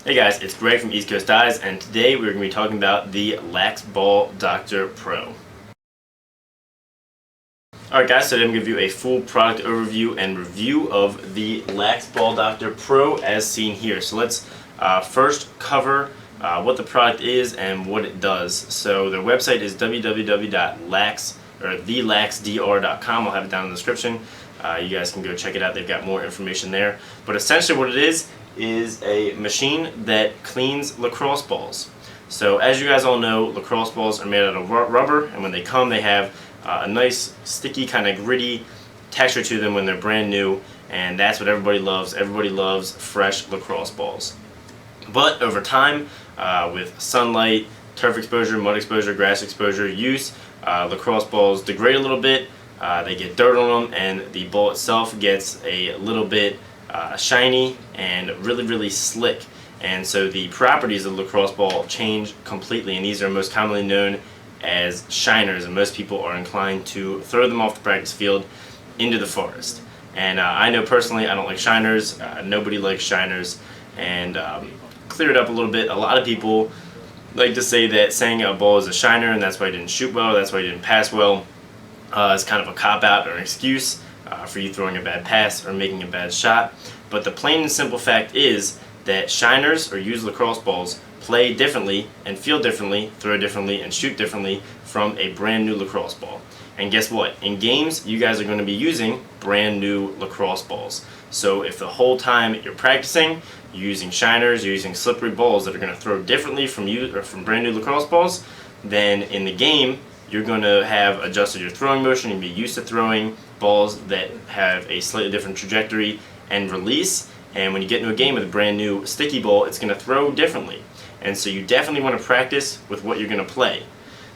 Hey guys, it's Greg from East Coast Eyes, and today we're going to be talking about the Lax Ball Dr Pro. Alright guys, so I'm going to give you a full product overview and review of the Lax Ball Dr Pro as seen here. So let's first cover what the product is and what it does. So their website is www.thelaxdr.com. I'll have it down in the description. You guys can go check it out. They've got more information there. But essentially what it is a machine that cleans lacrosse balls. So as you guys all know, lacrosse balls are made out of rubber, and when they come they have a nice sticky kind of gritty texture to them when they're brand new, and that's what everybody loves. Everybody loves fresh lacrosse balls. But over time, with sunlight, turf exposure, mud exposure, grass exposure use, lacrosse balls degrade a little bit. They get dirt on them, and the ball itself gets a little bit shiny and really slick, and so the properties of the lacrosse ball change completely, and these are most commonly known as shiners, and most people are inclined to throw them off the practice field into the forest. And I know personally I don't like shiners. Nobody likes shiners, and clear it up a little bit. A lot of people like to say that saying a ball is a shiner and that's why he didn't shoot well, that's why he didn't pass well, is kind of a cop-out or an excuse for you throwing a bad pass or making a bad shot. But the plain and simple fact is that shiners or used lacrosse balls play differently and feel differently, throw differently, and shoot differently from a brand new lacrosse ball. And guess what? In games, you guys are going to be using brand new lacrosse balls. So if the whole time you're practicing, you're using shiners, you're using slippery balls that are going to throw differently from brand new lacrosse balls, then in the game, you're going to have adjusted your throwing motion and be used to throwing balls that have a slightly different trajectory and release. And when you get into a game with a brand new sticky ball, it's going to throw differently. And so you definitely want to practice with what you're going to play.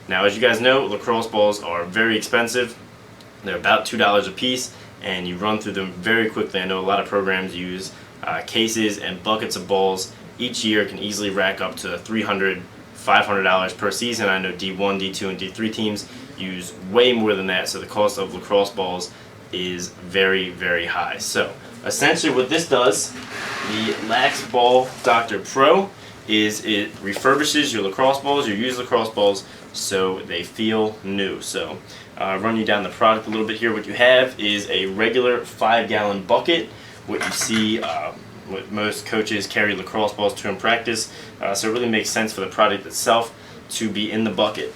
Now, as you guys know, lacrosse balls are very expensive. They're about $2 a piece, and you run through them very quickly. I know a lot of programs use cases and buckets of balls. Each year can easily rack up to $300, $500 per season. I know D1, D2, and D3 teams use way more than that, so the cost of lacrosse balls is very high. So essentially what this does, the Lax Ball Dr Pro, is it refurbishes your lacrosse balls, your used lacrosse balls, so they feel new. So run you down the product a little bit here. What you have is a regular 5-gallon bucket. What you see, what most coaches carry lacrosse balls to in practice, so it really makes sense for the product itself to be in the bucket.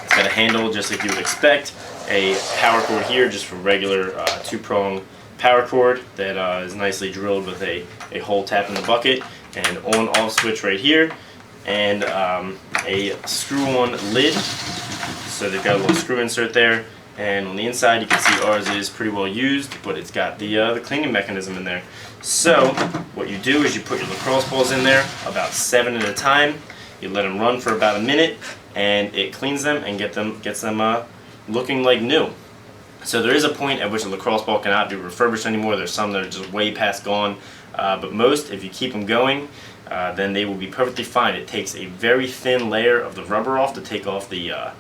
It's got a handle just like you would expect, a power cord here just for regular 2-prong power cord that is nicely drilled with a hole tap in the bucket, and on-off switch right here, and a screw-on lid. So they've got a little screw insert there, and on the inside you can see ours is pretty well used, but it's got the cleaning mechanism in there. So what you do is you put your lacrosse balls in there, about 7 at a time. You let them run for about a minute, and it cleans them and gets them looking like new. So there is a point at which a lacrosse ball cannot be refurbished anymore. There's some that are just way past gone, but most, if you keep them going, then they will be perfectly fine. It takes a very thin layer of the rubber off to take off the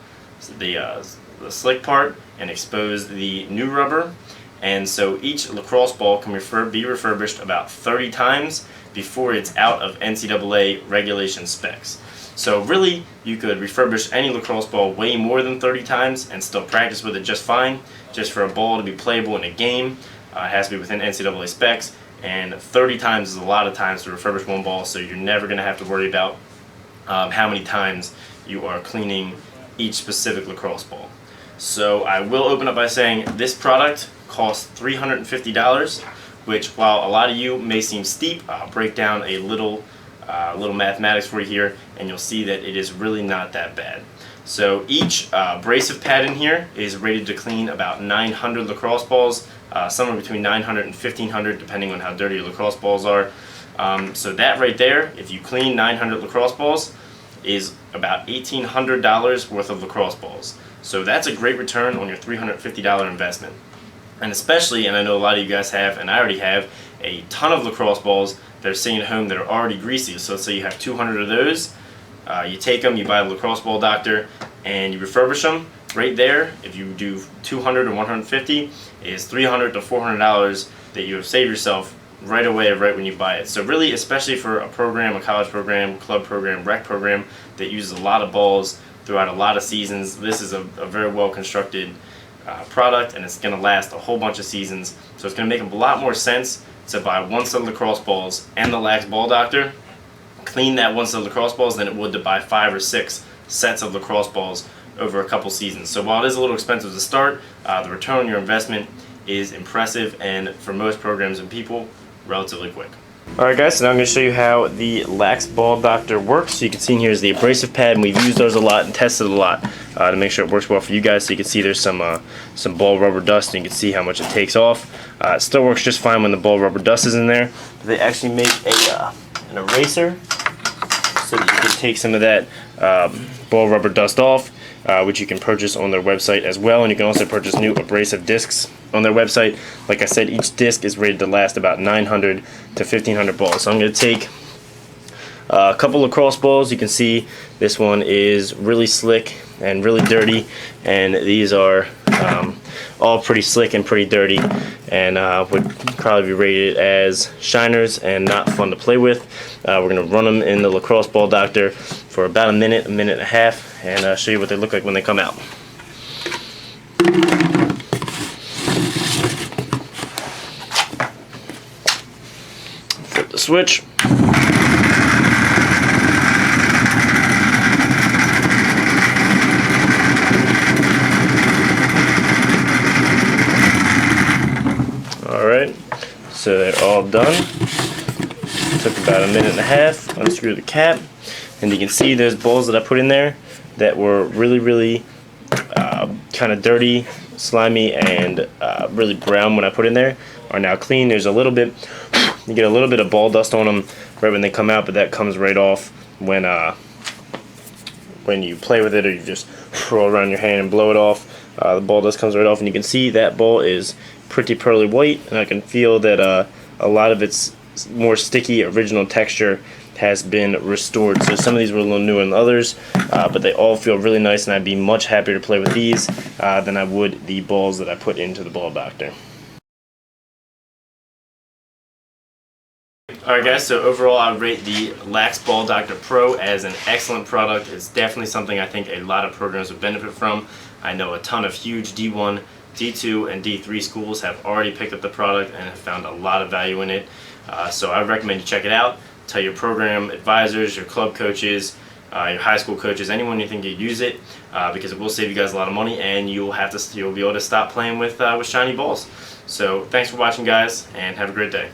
slick part and expose the new rubber. And so each lacrosse ball can be refurbished about 30 times before it's out of NCAA regulation specs. So really, you could refurbish any lacrosse ball way more than 30 times and still practice with it just fine. Just for a ball to be playable in a game, it has to be within NCAA specs, and 30 times is a lot of times to refurbish one ball, so you're never going to have to worry about how many times you are cleaning each specific lacrosse ball. So I will open up by saying this product costs $350, which, while a lot of you may seem steep, I'll break down a little mathematics for you here, and you'll see that it is really not that bad. So each abrasive pad in here is rated to clean about 900 lacrosse balls, somewhere between 900 and 1500 depending on how dirty your lacrosse balls are. So that right there, if you clean 900 lacrosse balls, is about $1,800 worth of lacrosse balls. So that's a great return on your $350 investment. And especially, and I know a lot of you guys have, and I already have, a ton of lacrosse balls that are sitting at home that are already greasy. So let's say you have 200 of those. You take them, you buy a Lacrosse Ball Doctor, and you refurbish them. Right there, if you do 200 or 150, is $300 to $400 that you have saved yourself right away, right when you buy it. So really, especially for a program, a college program, club program, rec program that uses a lot of balls throughout a lot of seasons, this is a very well constructed product, and it's going to last a whole bunch of seasons. So it's going to make a lot more sense to buy one set of lacrosse balls and the Lax Ball Doctor, clean that one set of lacrosse balls, than it would to buy 5 or 6 sets of lacrosse balls over a couple seasons. So while it is a little expensive to start, the return on your investment is impressive, and for most programs and people, relatively quick. Alright guys, so now I'm going to show you how the Lax Ball Doctor works. So you can see here is the abrasive pad, and we've used those a lot and tested a lot to make sure it works well for you guys. So you can see there's some ball rubber dust, and you can see how much it takes off. It still works just fine when the ball rubber dust is in there. They actually make an eraser so that you can take some of that ball rubber dust off, which you can purchase on their website as well. And you can also purchase new abrasive discs on their website. Like I said, each disc is rated to last about 900 to 1500 balls. So I'm going to take a couple lacrosse balls. You can see this one is really slick and really dirty, and these are all pretty slick and pretty dirty, and would probably be rated as shiners and not fun to play with. We're going to run them in the Lacrosse Ball Doctor for about a minute and a half, and show you what they look like when they come out. Flip the switch. Alright, so they're all done. Took about a minute and a half. Unscrew the cap, and you can see those balls that I put in there that were really kind of dirty, slimy, and really brown when I put in there are now clean. There's a little bit, you get a little bit of ball dust on them right when they come out, but that comes right off when you play with it, or you just roll around your hand and blow it off. The ball dust comes right off, and you can see that ball is pretty pearly white, and I can feel that a lot of its more sticky original texture has been restored. So some of these were a little newer than others, but they all feel really nice, and I'd be much happier to play with these than I would the balls that I put into the Ball Doctor. Alright guys, so overall I rate the Lax Ball Doctor Pro as an excellent product. It's definitely something I think a lot of programs would benefit from. I know a ton of huge D1, D2, and D3 schools have already picked up the product and have found a lot of value in it. So I recommend you check it out. Tell your program advisors, your club coaches, your high school coaches, anyone you think you'd use it, because it will save you guys a lot of money, and you'll be able to stop playing with shiny balls. So thanks for watching guys, and have a great day.